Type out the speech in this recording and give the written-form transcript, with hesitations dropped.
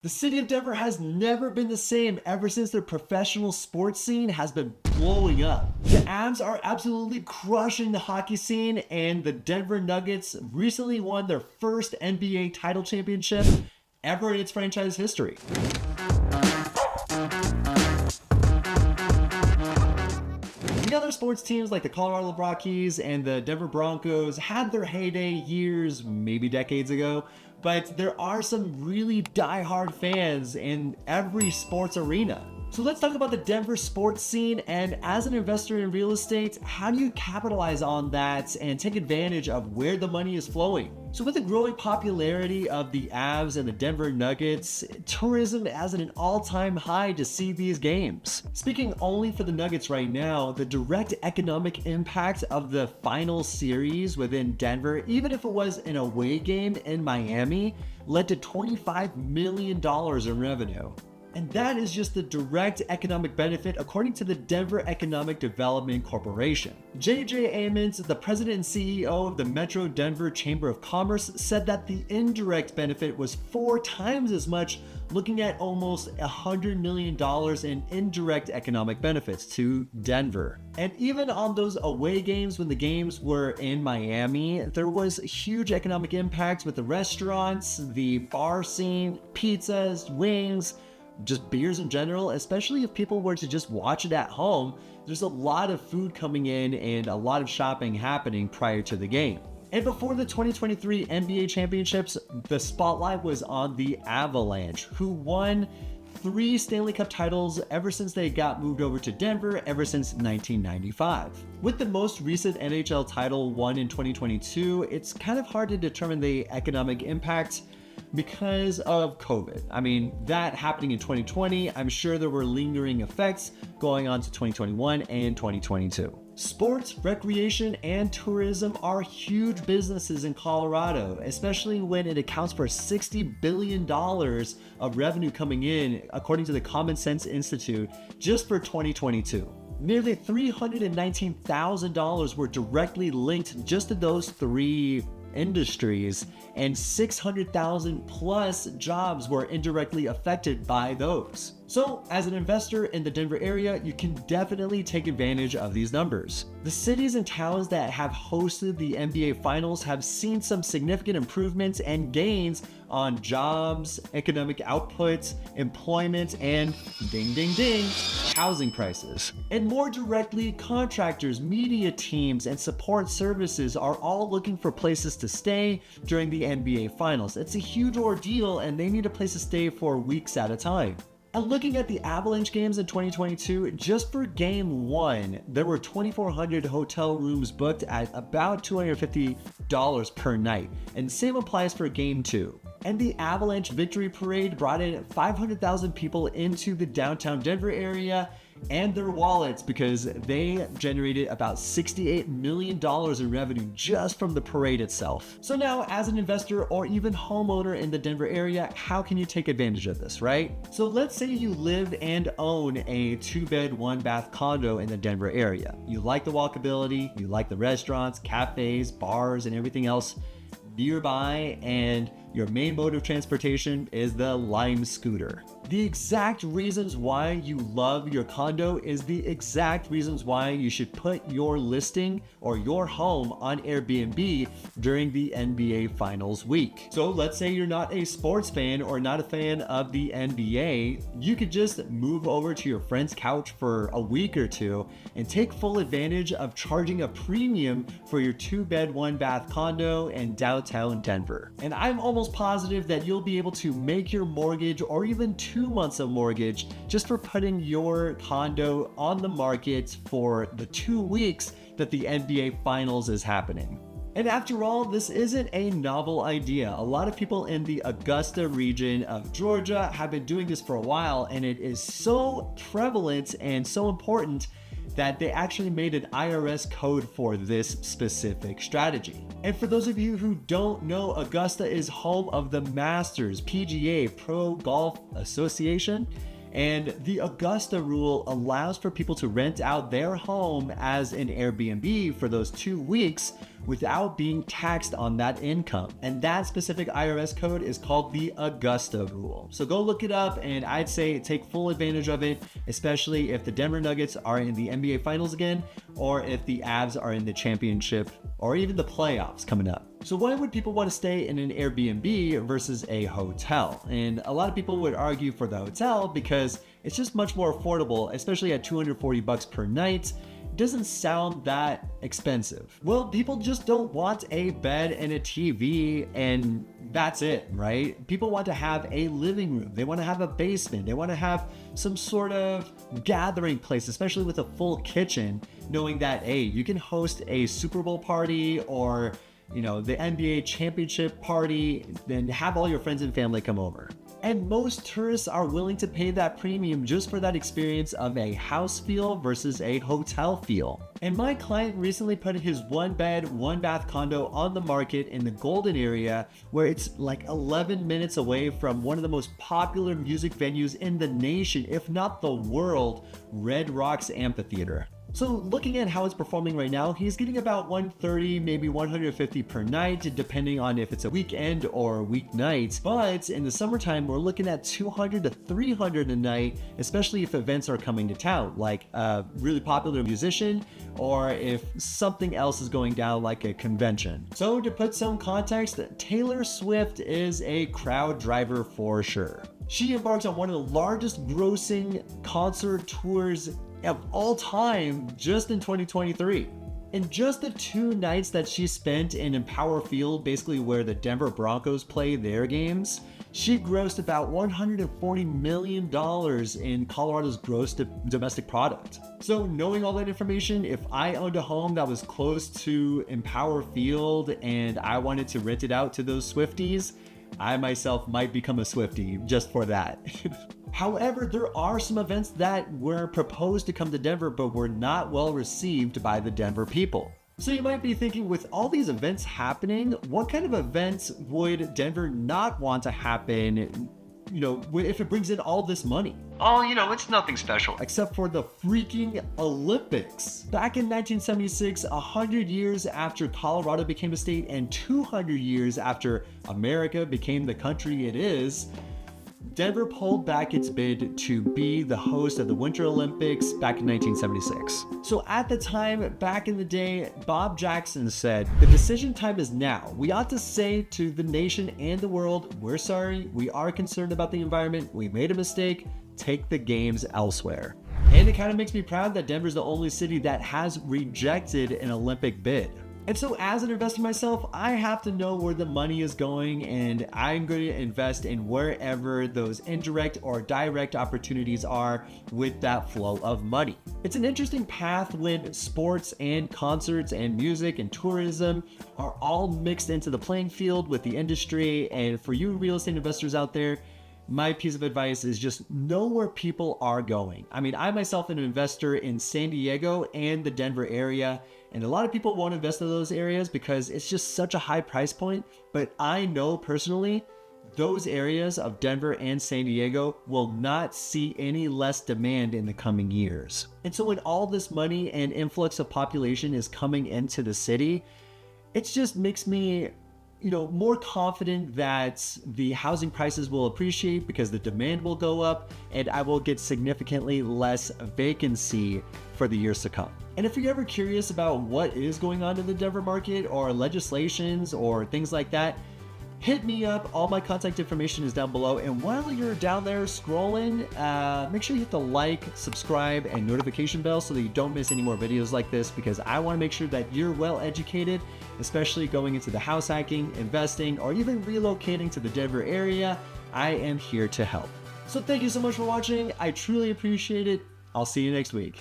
The city of Denver has never been the same ever since their professional sports scene has been blowing up. The Avs are absolutely crushing the hockey scene, and the Denver Nuggets recently won their first NBA title championship ever in its franchise history. The other sports teams like the Colorado Rockies and the Denver Broncos had their heyday years, maybe decades ago, but there are some really die-hard fans in every sports arena. So let's talk about the Denver sports scene, and as an investor in real estate, how do you capitalize on that and take advantage of where the money is flowing? So with the growing popularity of the Avs and the Denver Nuggets, tourism is at an all-time high to see these games. Speaking only for the Nuggets right now, the direct economic impact of the final series within Denver, even if it was an away game in Miami, led to $25 million in revenue. And that is just the direct economic benefit according to the Denver Economic Development Corporation. J.J. Ammons, the president and CEO of the Metro Denver Chamber of Commerce, said that the indirect benefit was 4 times as much, looking at almost $100 million in indirect economic benefits to Denver. And even on those away games when the games were in Miami, there was huge economic impact with the restaurants, the bar scene, pizzas, wings, just beers in general. Especially if people were to just watch it at home, there's a lot of food coming in and a lot of shopping happening prior to the game. And before the 2023 NBA championships, the spotlight was on the Avalanche, who won 3 Stanley Cup titles ever since they got moved over to Denver ever since 1995. With the most recent NHL title won in 2022, it's kind of hard to determine the economic impact because of COVID. I mean, that happening in 2020, I'm sure there were lingering effects going on to 2021 and 2022. Sports, recreation, and tourism are huge businesses in Colorado, especially when it accounts for $60 billion of revenue coming in, according to the Common Sense Institute, just for 2022. Nearly $319,000 were directly linked just to those 3 industries, and 600,000 plus jobs were indirectly affected by those. So as an investor in the Denver area, you can definitely take advantage of these numbers. The cities and towns that have hosted the NBA Finals have seen some significant improvements and gains on jobs, economic outputs, employment, and ding ding ding, housing prices. And more directly, contractors, media teams, and support services are all looking for places to stay during the NBA Finals. It's a huge ordeal, and they need a place to stay for weeks at a time. And looking at the Avalanche games in 2022, just for game 1, there were 2,400 hotel rooms booked at about $250 per night. And the same applies for game 2. And the Avalanche Victory Parade brought in 500,000 people into the downtown Denver area and their wallets, because they generated about $68 million in revenue just from the parade itself. So now, as an investor or even homeowner in the Denver area, how can you take advantage of this, right? So let's say you live and own a 2-bed, 1-bath condo in the Denver area. You like the walkability, you like the restaurants, cafes, bars, and everything else nearby, and your main mode of transportation is the Lime scooter. The exact reasons why you love your condo is the exact reasons why you should put your listing or your home on Airbnb during the NBA Finals week. So let's say you're not a sports fan or not a fan of the NBA, you could just move over to your friend's couch for a week or 2 and take full advantage of charging a premium for your 2-bed, 1-bath condo in downtown Denver. And I'm almost positive that you'll be able to make your mortgage or even 2 months of mortgage just for putting your condo on the market for the 2 weeks that the NBA Finals is happening. And after all, this isn't a novel idea. A lot of people in the Augusta region of Georgia have been doing this for a while, and it is so prevalent and so important that they actually made an IRS code for this specific strategy. And for those of you who don't know, Augusta is home of the Masters PGA Pro Golf Association, And the Augusta rule allows for people to rent out their home as an Airbnb for those 2 weeks without being taxed on that income. And that specific IRS code is called the Augusta rule. So go look it up, and I'd say take full advantage of it, especially if the Denver Nuggets are in the NBA Finals again, or if the Avs are in the championship, or even the playoffs coming up. So why would people want to stay in an Airbnb versus a hotel? And a lot of people would argue for the hotel because it's just much more affordable, especially at $240 per night. It doesn't sound that expensive. Well, people just don't want a bed and a TV and that's it, right? People want to have a living room. They want to have a basement. They want to have some sort of gathering place, especially with a full kitchen, knowing that, hey, you can host a Super Bowl party or the NBA championship party, then have all your friends and family come over. And most tourists are willing to pay that premium just for that experience of a house feel versus a hotel feel. And my client recently put his 1-bed, 1-bath condo on the market in the Golden area, where it's like 11 minutes away from one of the most popular music venues in the nation, if not the world, Red Rocks Amphitheater. So looking at how it's performing right now, he's getting about $130, maybe $150 per night, depending on if it's a weekend or weeknight. But in the summertime, we're looking at $200 to $300 a night, especially if events are coming to town, like a really popular musician, or if something else is going down like a convention. So to put some context, Taylor Swift is a crowd driver for sure. She embarks on one of the largest grossing concert tours of all time just in 2023. In just the 2 nights that she spent in Empower Field, basically where the Denver Broncos play their games, she grossed about $140 million in Colorado's gross domestic product. So knowing all that information, if I owned a home that was close to Empower Field and I wanted to rent it out to those Swifties, I myself might become a Swiftie just for that. However, there are some events that were proposed to come to Denver but were not well received by the Denver people. So you might be thinking, with all these events happening, what kind of events would Denver not want to happen, if it brings in all this money? Oh, it's nothing special. Except for the freaking Olympics. Back in 1976, 100 years after Colorado became a state and 200 years after America became the country it is, Denver pulled back its bid to be the host of the Winter Olympics back in 1976. So at the time, back in the day, Bob Jackson said, "The decision time is now. We ought to say to the nation and the world, we're sorry, we are concerned about the environment, we made a mistake, take the games elsewhere." And it kind of makes me proud that Denver's the only city that has rejected an Olympic bid. And so as an investor myself, I have to know where the money is going, and I'm going to invest in wherever those indirect or direct opportunities are with that flow of money. It's an interesting path when sports and concerts and music and tourism are all mixed into the playing field with the industry. And for you real estate investors out there, my piece of advice is just know where people are going. I mean, I myself am an investor in San Diego and the Denver area, and a lot of people won't invest in those areas because it's just such a high price point. But I know personally, those areas of Denver and San Diego will not see any less demand in the coming years. And so when all this money and influx of population is coming into the city, it just makes me more confident that the housing prices will appreciate because the demand will go up and I will get significantly less vacancy for the years to come. And if you're ever curious about what is going on in the Denver market or legislations or things like that, hit me up. All my contact information is down below. And while you're down there scrolling, make sure you hit the like, subscribe, and notification bell so that you don't miss any more videos like this, because I want to make sure that you're well educated, especially going into the house hacking, investing, or even relocating to the Denver area. I am here to help. So thank you so much for watching. I truly appreciate it. I'll see you next week.